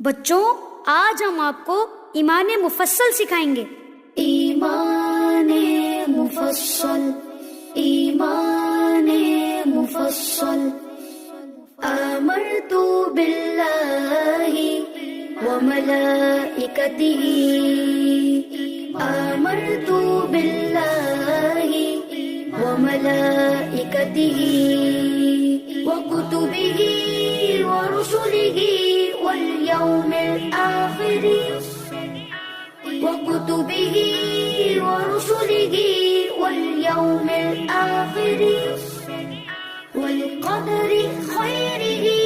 بچوں، آج ہم آپ کو ایمان مفصل سکھائیں گے۔ ایمان مفصل، ایمان مفصل، آمنت باللہ وملائکتہ، آمنت باللہ وملائکتہ وکتبہ ورسلہ والیوم الآخر، وكتبه ورسله واليوم الآخر والقدر خيره